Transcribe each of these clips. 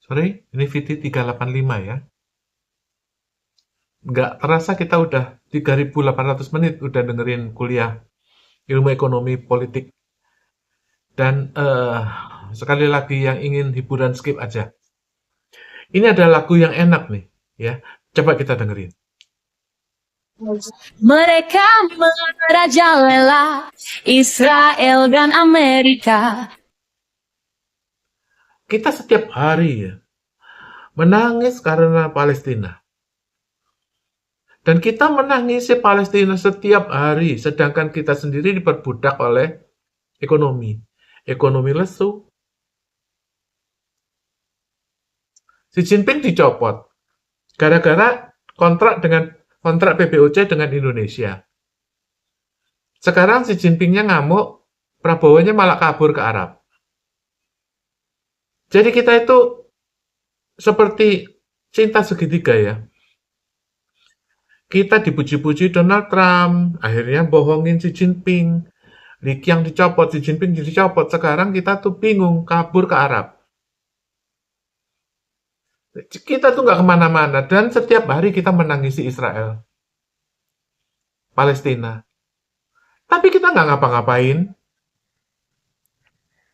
Sorry, ini VT 385 ya. Nggak terasa kita udah 3.800 menit udah dengerin kuliah ilmu ekonomi politik. Dan sekali lagi yang ingin hiburan skip aja. Ini ada lagu yang enak nih, ya. Coba kita dengerin. Mereka merajalela Israel dan Amerika. Kita setiap hari ya menangis karena Palestina. Dan kita menangisi Palestina setiap hari, sedangkan kita sendiri diperbudak oleh ekonomi. Ekonomi lesu. Xi Jinping dicopot gara-gara kontrak PBOC dengan Indonesia. Sekarang Xi Jinpingnya ngamuk, Prabowo-nya malah kabur ke Arab. Jadi kita itu seperti cinta segitiga ya. Kita dipuji-puji Donald Trump, akhirnya bohongin Xi Jinping. Li Qiang dicopot, Xi Jinping dicopot. Sekarang kita tuh bingung, kabur ke Arab. Kita tuh nggak kemana-mana. Dan setiap hari kita menangisi Israel. Palestina. Tapi kita nggak ngapa-ngapain.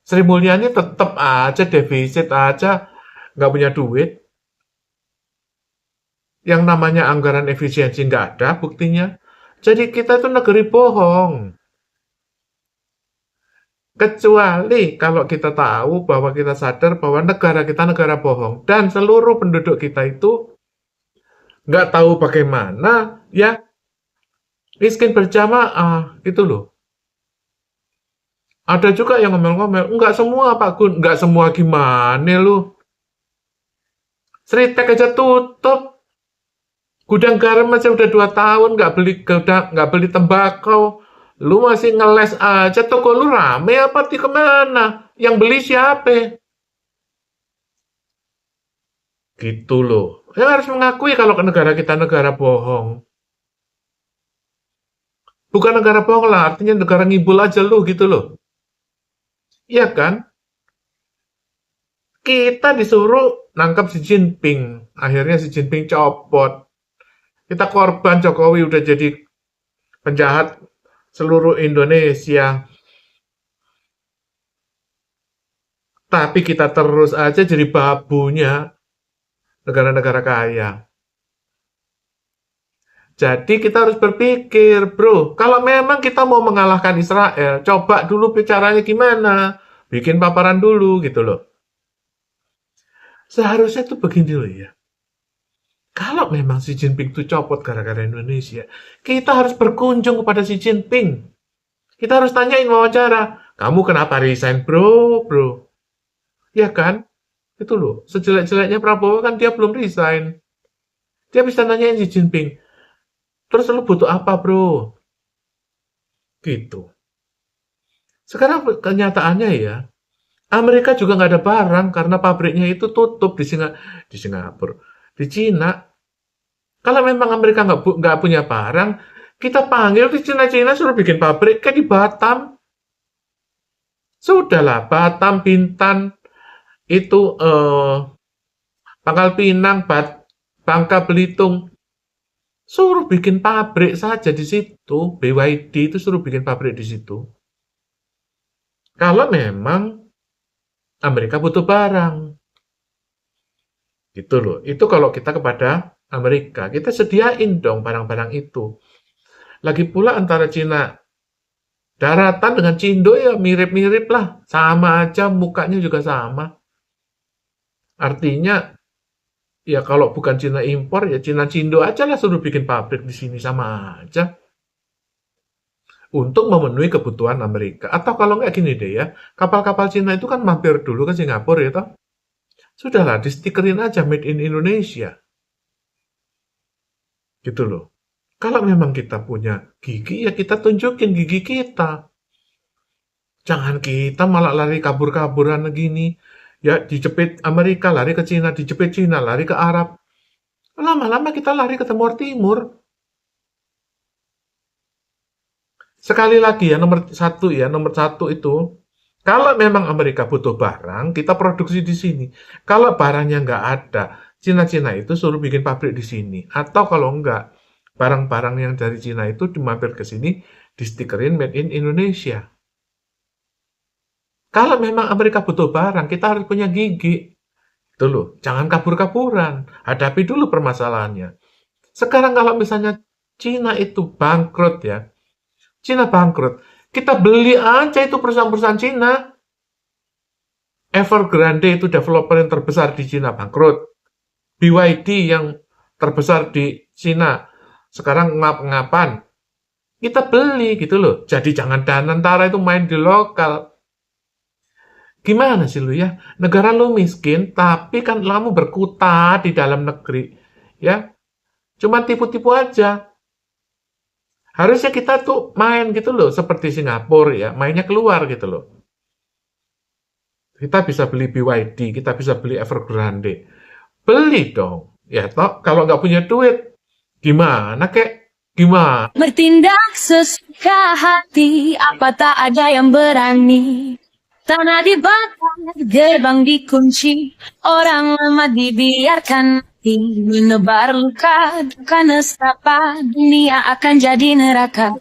Sri Mulyani tetap aja defisit aja, nggak punya duit. Yang namanya anggaran efisiensi nggak ada buktinya. Jadi kita itu negeri bohong. Kecuali kalau kita tahu bahwa kita sadar bahwa negara kita negara bohong. Dan seluruh penduduk kita itu nggak tahu bagaimana ya miskin berjamaah gitu loh. Ada juga yang ngomel-ngomel, nggak semua Pak Gun, nggak semua gimana lu? Sritek aja tutup. Gudang garam aja udah 2 tahun nggak beli tembakau. Lu masih ngeles aja, toko lu rame apa di kemana? Yang beli siapa? Gitu loh. Ya harus mengakui kalau negara kita negara bohong. Bukan negara bohong lah, artinya negara ngibul aja lu gitu loh. Iya kan? Kita disuruh nangkap Xi Jinping. Akhirnya Xi Jinping copot. Kita korban Jokowi udah jadi penjahat seluruh Indonesia. Tapi kita terus aja jadi babunya negara-negara kaya. Jadi kita harus berpikir, bro, kalau memang kita mau mengalahkan Israel, coba dulu caranya gimana. Bikin paparan dulu gitu loh. Seharusnya tuh begini loh ya. Kalau memang Xi Jinping itu copot gara-gara Indonesia, kita harus berkunjung kepada Xi Jinping. Kita harus tanyain wawancara, kamu kenapa resign bro? Ya kan? Itu loh, sejelek-jeleknya Prabowo kan dia belum resign. Dia bisa nanyain Xi Jinping, terus lu butuh apa bro? Gitu. Sekarang kenyataannya ya, Amerika juga nggak ada barang karena pabriknya itu tutup di Singapura, di Cina. Kalau memang Amerika nggak punya barang, kita panggil di Cina suruh bikin pabrik kayak di Batam. Sudahlah, Batam, Bintan, itu Pangkal Pinang, Bangka Belitung, suruh bikin pabrik saja di situ. BYD itu suruh bikin pabrik di situ. Kalau memang Amerika butuh barang. Gitu loh. Itu kalau kita kepada Amerika, kita sediain dong barang-barang itu. Lagi pula antara Cina daratan dengan Cindo ya mirip-mirip lah. Sama aja, mukanya juga sama. Artinya, ya kalau bukan Cina impor, ya Cina Cindo aja lah suruh bikin pabrik di sini sama aja. Untuk memenuhi kebutuhan Amerika. Atau kalau nggak gini deh ya, kapal-kapal Cina itu kan mampir dulu ke Singapura ya toh. Sudahlah, di stikerin aja Made in Indonesia. Gitu loh. Kalau memang kita punya gigi, ya kita tunjukin gigi kita. Jangan kita malah lari kabur-kaburan begini. Ya, dijepit Amerika, lari ke Cina, dijepit Cina, lari ke Arab. Lama-lama kita lari ke Timur Timur. Sekali lagi ya, nomor satu itu, Kalau memang Amerika butuh barang, kita produksi di sini. Kalau barangnya nggak ada, Cina-Cina itu suruh bikin pabrik di sini. Atau kalau nggak, barang-barang yang dari Cina itu dimampir ke sini, di-stikerin Made in Indonesia. Kalau memang Amerika butuh barang, kita harus punya gigi. Itu loh, jangan kabur-kaburan. Hadapi dulu permasalahannya. Sekarang kalau misalnya Cina itu bangkrut ya, Cina bangkrut, kita beli aja itu perusahaan-perusahaan Cina. Evergrande itu developer yang terbesar di Cina bangkrut. BYD yang terbesar di Cina sekarang ngap-ngapan. Kita beli gitu loh. Jadi jangan Danantara itu main di lokal. Gimana sih lu ya? Negara lu miskin, tapi kan kamu berkutat di dalam negeri. Ya, cuma tipu-tipu aja. Harusnya kita tuh main gitu loh, seperti Singapura ya, mainnya keluar gitu loh. Kita bisa beli BYD, kita bisa beli Evergrande. Beli dong. Ya toh, kalau nggak punya duit, gimana kek? Gimana? Bertindak sesuka hati, apa tak ada yang berani. Tanah dibakar, gerbang dikunci, orang lemah dibiarkan mati. Menebar luka, duka nestapa, dunia akan jadi neraka.